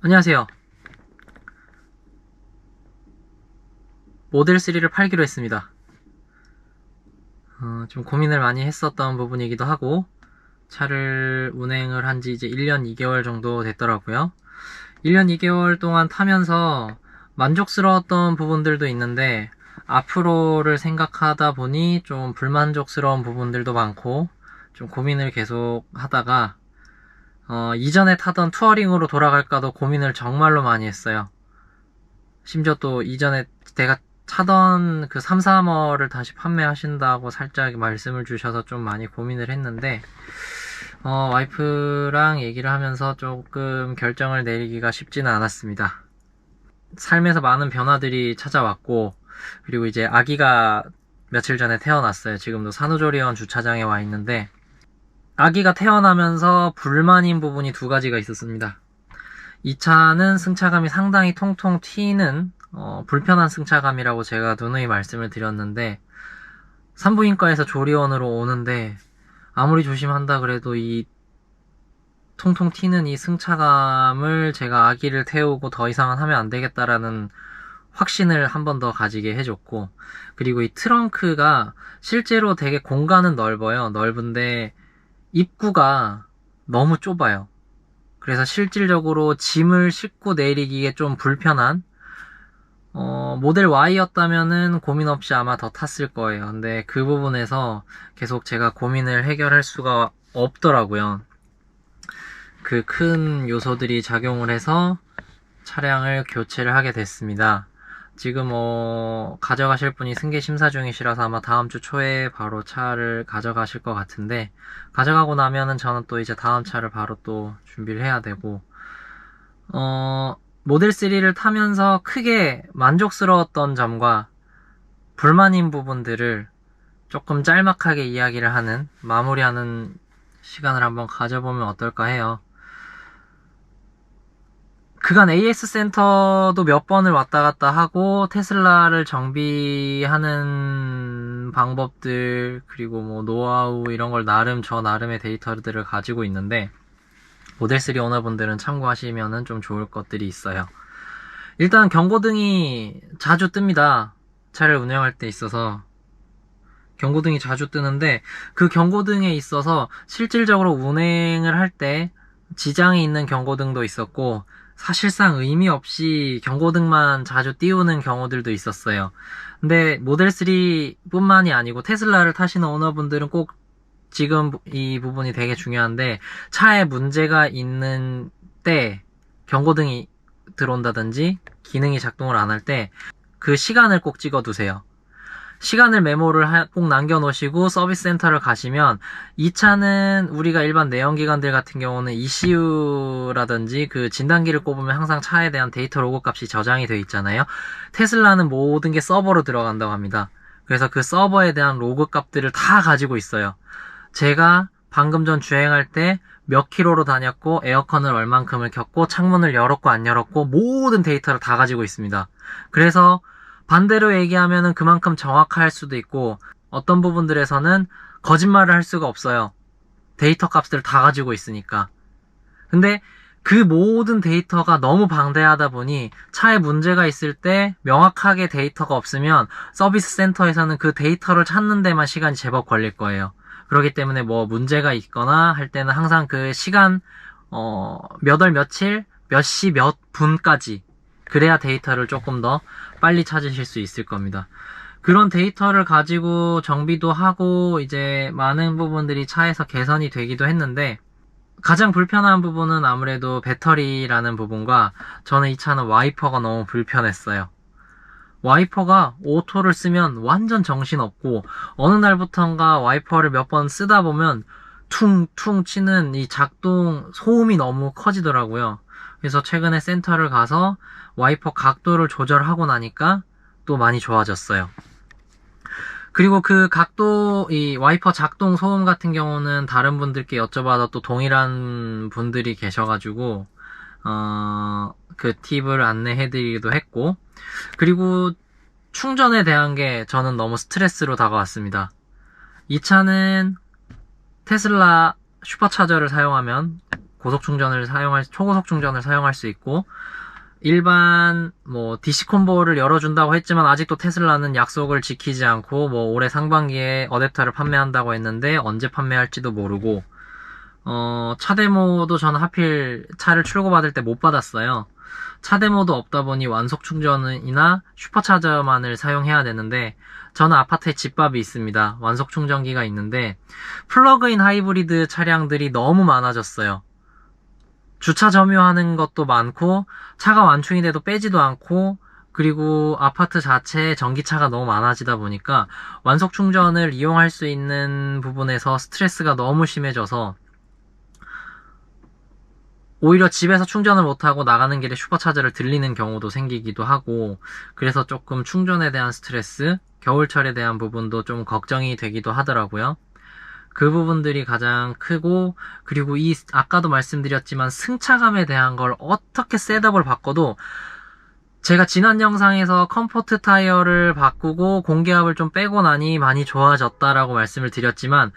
안녕하세요. 모델 3를 팔기로 했습니다. 좀 고민을 많이 했었던 부분이기도 하고, 차를 운행을 한 지 이제 1년 2개월 정도 됐더라고요. 1년 2개월 동안 타면서 만족스러웠던 부분들도 있는데, 앞으로를 생각하다 보니 좀 불만족스러운 부분들도 많고, 좀 고민을 계속 하다가, 이전에 타던 투어링으로 돌아갈까도 고민을 정말로 많이 했어요. 심지어 또 이전에 내가 차던 그 335를 다시 판매하신다고 살짝 말씀을 주셔서 좀 많이 고민을 했는데, 와이프랑 얘기를 하면서 조금 결정을 내리기가 쉽지는 않았습니다. 삶에서 많은 변화들이 찾아왔고, 그리고 이제 아기가 며칠 전에 태어났어요. 지금도 산후조리원 주차장에 와 있는데, 아기가 태어나면서 불만인 부분이 두 가지가 있었습니다. 이 차는 승차감이 상당히 통통 튀는 불편한 승차감이라고 제가 누누이 말씀을 드렸는데, 산부인과에서 조리원으로 오는데 아무리 조심한다 그래도 이 통통 튀는 이 승차감을 제가 아기를 태우고 더 이상은 하면 안 되겠다라는 확신을 한 번 더 가지게 해줬고, 그리고 이 트렁크가 실제로 되게 공간은 넓어요. 넓은데 입구가 너무 좁아요. 그래서 실질적으로 짐을 싣고 내리기에 좀 불편한, 모델 Y였다면은 고민 없이 아마 더 탔을 거예요. 근데 그 부분에서 계속 제가 고민을 해결할 수가 없더라고요. 그 큰 요소들이 작용을 해서 차량을 교체를 하게 됐습니다. 지금 가져가실 분이 승계 심사 중이시라서 아마 다음 주 초에 바로 차를 가져가실 것 같은데, 가져가고 나면은 저는 또 이제 다음 차를 바로 또 준비를 해야 되고, 모델 3를 타면서 크게 만족스러웠던 점과 불만인 부분들을 조금 짤막하게 이야기를 하는, 마무리하는 시간을 한번 가져보면 어떨까 해요. 그간 AS 센터도 몇 번을 왔다 갔다 하고, 테슬라를 정비하는 방법들, 그리고 뭐 노하우 이런 걸 저 나름의 데이터들을 가지고 있는데, 모델 3 오너분들은 참고하시면은 좀 좋을 것들이 있어요. 일단 경고등이 자주 뜹니다. 차를 운영할 때 있어서 경고등이 자주 뜨는데, 그 경고등에 있어서 실질적으로 운행을 할 때 지장이 있는 경고등도 있었고, 사실상 의미 없이 경고등만 자주 띄우는 경우들도 있었어요. 근데 모델 3 뿐만이 아니고 테슬라를 타시는 오너분들은 꼭 지금 이 부분이 되게 중요한데, 차에 문제가 있는 때 경고등이 들어온다든지 기능이 작동을 안 할 때 그 시간을 꼭 찍어 두세요. 시간을 메모를 꼭 남겨놓으시고 서비스 센터를 가시면, 이 차는 우리가 일반 내연기관들 같은 경우는 ECU라든지 그 진단기를 꼽으면 항상 차에 대한 데이터 로그 값이 저장이 되어 있잖아요. 테슬라는 모든 게 서버로 들어간다고 합니다. 그래서 그 서버에 대한 로그 값들을 다 가지고 있어요. 제가 방금 전 주행할 때 몇 킬로로 다녔고, 에어컨을 얼만큼을 켰고, 창문을 열었고 안 열었고, 모든 데이터를 다 가지고 있습니다. 그래서 반대로 얘기하면은 그만큼 정확할 수도 있고, 어떤 부분들에서는 거짓말을 할 수가 없어요. 데이터 값들을 다 가지고 있으니까. 근데 그 모든 데이터가 너무 방대하다 보니 차에 문제가 있을 때 명확하게 데이터가 없으면 서비스 센터에서는 그 데이터를 찾는 데만 시간이 제법 걸릴 거예요. 그렇기 때문에 뭐 문제가 있거나 할 때는 항상 그 시간, 몇 월 며칠, 몇 시 몇 분까지, 그래야 데이터를 조금 더 빨리 찾으실 수 있을 겁니다. 그런 데이터를 가지고 정비도 하고 이제 많은 부분들이 차에서 개선이 되기도 했는데, 가장 불편한 부분은 아무래도 배터리라는 부분과, 저는 이 차는 와이퍼가 너무 불편했어요. 와이퍼가 오토를 쓰면 완전 정신없고, 어느 날부턴가 와이퍼를 몇 번 쓰다 보면 퉁퉁 치는 이 작동 소음이 너무 커지더라고요. 그래서 최근에 센터를 가서 와이퍼 각도를 조절하고 나니까 또 많이 좋아졌어요. 그리고 그 각도, 이 와이퍼 작동 소음 같은 경우는 다른 분들께 여쭤봐도 또 동일한 분들이 계셔가지고, 그 팁을 안내해드리기도 했고, 그리고 충전에 대한 게 저는 너무 스트레스로 다가왔습니다. 이 차는 테슬라 슈퍼차저를 사용하면 초고속 충전을 사용할 수 있고, 일반 DC 콤보를 열어준다고 했지만 아직도 테슬라는 약속을 지키지 않고 올해 상반기에 어댑터를 판매한다고 했는데 언제 판매할지도 모르고, 차 데모도 저는 하필 차를 출고받을 때 못 받았어요. 차 데모도 없다 보니 완속 충전이나 슈퍼차저만을 사용해야 되는데, 저는 아파트에 집밥이 있습니다. 완속 충전기가 있는데 플러그인 하이브리드 차량들이 너무 많아졌어요. 주차 점유하는 것도 많고, 차가 완충이 돼도 빼지도 않고, 그리고 아파트 자체에 전기차가 너무 많아지다 보니까 완속 충전을 이용할 수 있는 부분에서 스트레스가 너무 심해져서 오히려 집에서 충전을 못하고 나가는 길에 슈퍼차저를 들리는 경우도 생기기도 하고, 그래서 조금 충전에 대한 스트레스, 겨울철에 대한 부분도 좀 걱정이 되기도 하더라고요. 그 부분들이 가장 크고, 그리고 아까도 말씀드렸지만 승차감에 대한 걸 어떻게 셋업을 바꿔도, 제가 지난 영상에서 컴포트 타이어를 바꾸고 공기압을 좀 빼고 나니 많이 좋아졌다라고 말씀을 드렸지만,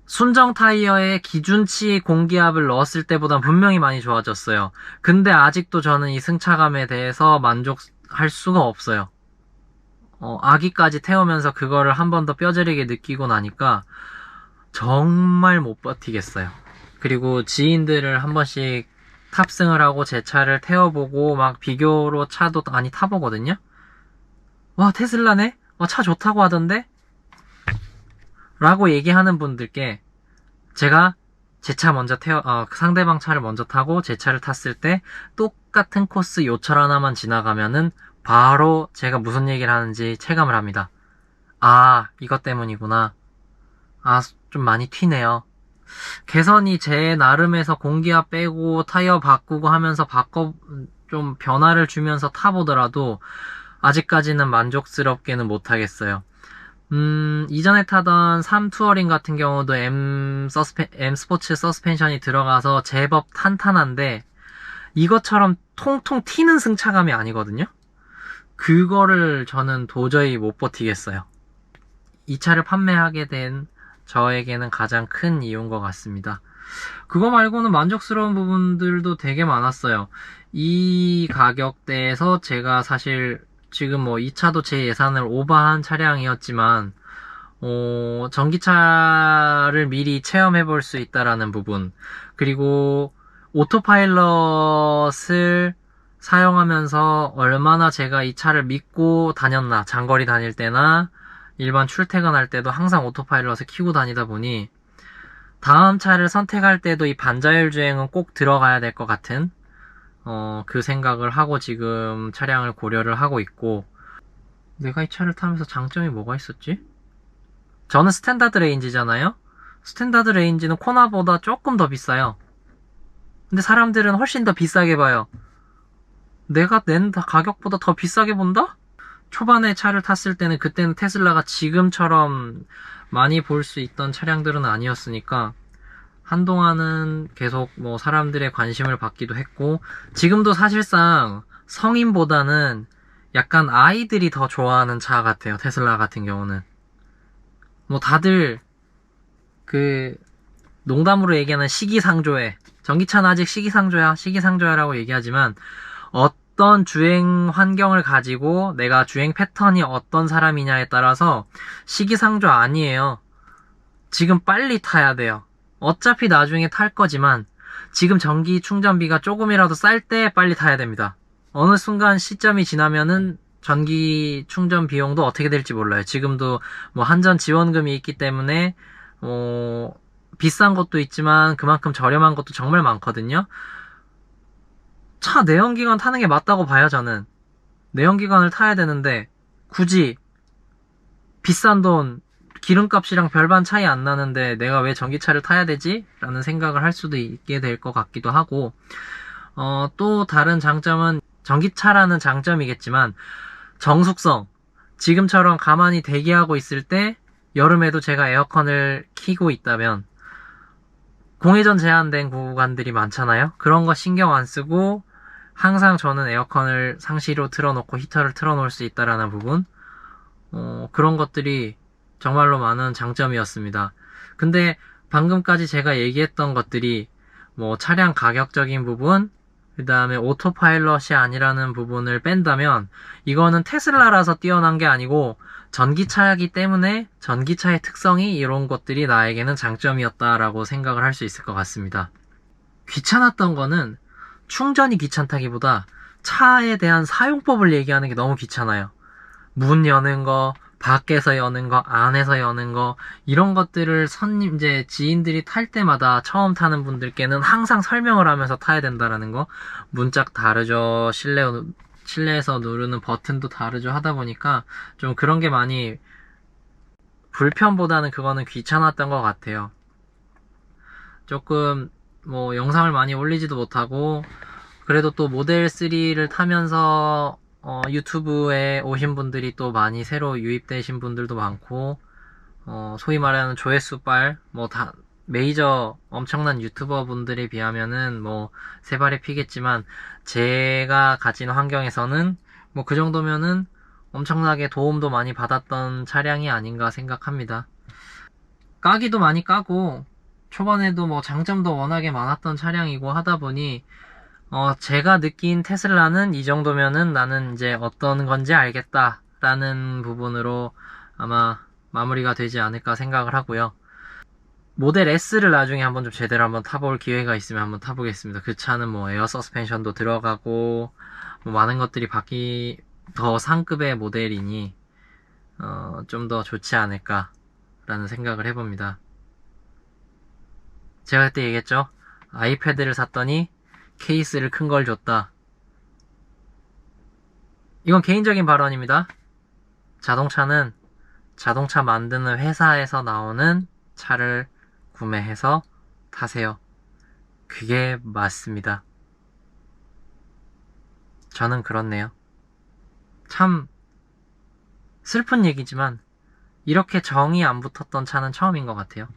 순정 타이어의 기준치 공기압을 넣었을 때보다 분명히 많이 좋아졌어요. 근데 아직도 저는 이 승차감에 대해서 만족할 수가 없어요. 아기까지 태우면서 그거를 한 번 더 뼈저리게 느끼고 나니까 정말 못 버티겠어요. 그리고 지인들을 한 번씩 탑승을 하고 제 차를 태워보고 막 비교로 차도 많이 타보거든요. 와, 테슬라네? 차 좋다고 하던데? 라고 얘기하는 분들께 제가 제 차 먼저 상대방 차를 먼저 타고 제 차를 탔을 때 똑같은 코스 요철 하나만 지나가면은 바로 제가 무슨 얘기를 하는지 체감을 합니다. 아, 이것 때문이구나. 아, 좀 많이 튀네요. 개선이 제 나름에서 공기압 빼고 타이어 바꾸고 하면서 좀 변화를 주면서 타보더라도 아직까지는 만족스럽게는 못하겠어요. 이전에 타던 3 투어링 같은 경우도 M 스포츠 서스펜션이 들어가서 제법 탄탄한데 이것처럼 통통 튀는 승차감이 아니거든요. 그거를 저는 도저히 못 버티겠어요. 이 차를 판매하게 된 저에게는 가장 큰 이유인 것 같습니다. 그거 말고는 만족스러운 부분들도 되게 많았어요. 이 가격대에서 제가 사실 지금 이 차도 제 예산을 오버한 차량이었지만 전기차를 미리 체험해 볼 수 있다라는 부분, 그리고 오토파일럿을 사용하면서 얼마나 제가 이 차를 믿고 다녔나, 장거리 다닐 때나 일반 출퇴근할 때도 항상 오토파일럿을 켜고 다니다 보니 다음 차를 선택할 때도 이 반자율 주행은 꼭 들어가야 될 것 같은 그 생각을 하고 지금 차량을 고려를 하고 있고, 내가 이 차를 타면서 장점이 뭐가 있었지? 저는 스탠다드 레인지잖아요? 스탠다드 레인지는 코나보다 조금 더 비싸요. 근데 사람들은 훨씬 더 비싸게 봐요. 내가 낸 가격보다 더 비싸게 본다? 초반에 차를 탔을 때는 그때는 테슬라가 지금처럼 많이 볼 수 있던 차량들은 아니었으니까 한동안은 계속 사람들의 관심을 받기도 했고, 지금도 사실상 성인보다는 약간 아이들이 더 좋아하는 차 같아요. 테슬라 같은 경우는 다들 농담으로 얘기하는 시기상조회, 전기차는 아직 시기상조야라고 얘기하지만 어떤 주행 환경을 가지고 내가 주행 패턴이 어떤 사람이냐에 따라서 시기상조 아니에요. 지금 빨리 타야 돼요. 어차피 나중에 탈 거지만 지금 전기 충전비가 조금이라도 쌀 때 빨리 타야 됩니다. 어느 순간 시점이 지나면은 전기 충전 비용도 어떻게 될지 몰라요. 지금도 한전 지원금이 있기 때문에 비싼 것도 있지만 그만큼 저렴한 것도 정말 많거든요. 차 내연기관 타는 게 맞다고 봐요. 저는 내연기관을 타야 되는데 굳이 비싼 돈, 기름값이랑 별반 차이 안 나는데 내가 왜 전기차를 타야 되지? 라는 생각을 할 수도 있게 될 것 같기도 하고, 또 다른 장점은 전기차라는 장점이겠지만 정숙성, 지금처럼 가만히 대기하고 있을 때 여름에도 제가 에어컨을 켜고 있다면 공회전 제한된 구간들이 많잖아요. 그런 거 신경 안 쓰고 항상 저는 에어컨을 상시로 틀어놓고 히터를 틀어놓을 수 있다라는 부분, 그런 것들이 정말로 많은 장점이었습니다. 근데 방금까지 제가 얘기했던 것들이 뭐 차량 가격적인 부분, 그 다음에 오토파일럿이 아니라는 부분을 뺀다면 이거는 테슬라라서 뛰어난 게 아니고 전기차이기 때문에 전기차의 특성이 이런 것들이 나에게는 장점이었다라고 생각을 할 수 있을 것 같습니다. 귀찮았던 거는 충전이 귀찮다기보다 차에 대한 사용법을 얘기하는 게 너무 귀찮아요. 문 여는 거, 밖에서 여는 거, 안에서 여는 거, 이런 것들을 이제 지인들이 탈 때마다 처음 타는 분들께는 항상 설명을 하면서 타야 된다라는 거. 문짝 다르죠. 실내에서 누르는 버튼도 다르죠. 하다 보니까 좀 그런 게 많이 불편보다는 그거는 귀찮았던 것 같아요. 조금 뭐 영상을 많이 올리지도 못하고, 그래도 또 모델 3를 타면서 유튜브에 오신 분들이 또 많이 새로 유입되신 분들도 많고, 소위 말하는 조회수빨, 메이저 엄청난 유튜버 분들에 비하면은 세 발의 피겠지만, 제가 가진 환경에서는 그 정도면은 엄청나게 도움도 많이 받았던 차량이 아닌가 생각합니다. 까기도 많이 까고, 초반에도 장점도 워낙에 많았던 차량이고 하다 보니, 제가 느낀 테슬라는 이 정도면은 나는 이제 어떤 건지 알겠다 라는 부분으로 아마 마무리가 되지 않을까 생각을 하고요. 모델 S를 나중에 한번 좀 제대로 한번 타볼 기회가 있으면 한번 타보겠습니다. 그 차는 에어 서스펜션도 들어가고 많은 것들이 더 상급의 모델이니 좀 더 좋지 않을까 라는 생각을 해봅니다. 제가 그때 얘기했죠. 아이패드를 샀더니 케이스를 큰 걸 줬다. 이건 개인적인 발언입니다. 자동차는 자동차 만드는 회사에서 나오는 차를 구매해서 타세요. 그게 맞습니다. 저는 그렇네요. 참 슬픈 얘기지만 이렇게 정이 안 붙었던 차는 처음인 것 같아요.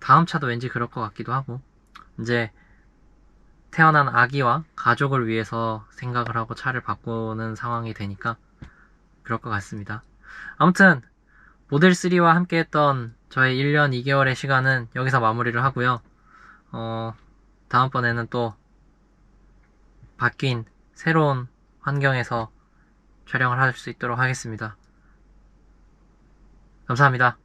다음 차도 왠지 그럴 것 같기도 하고, 이제 태어난 아기와 가족을 위해서 생각을 하고 차를 바꾸는 상황이 되니까 그럴 것 같습니다. 아무튼 모델3와 함께 했던 저의 1년 2개월의 시간은 여기서 마무리를 하고요. 다음번에는 또 바뀐 새로운 환경에서 촬영을 할 수 있도록 하겠습니다. 감사합니다.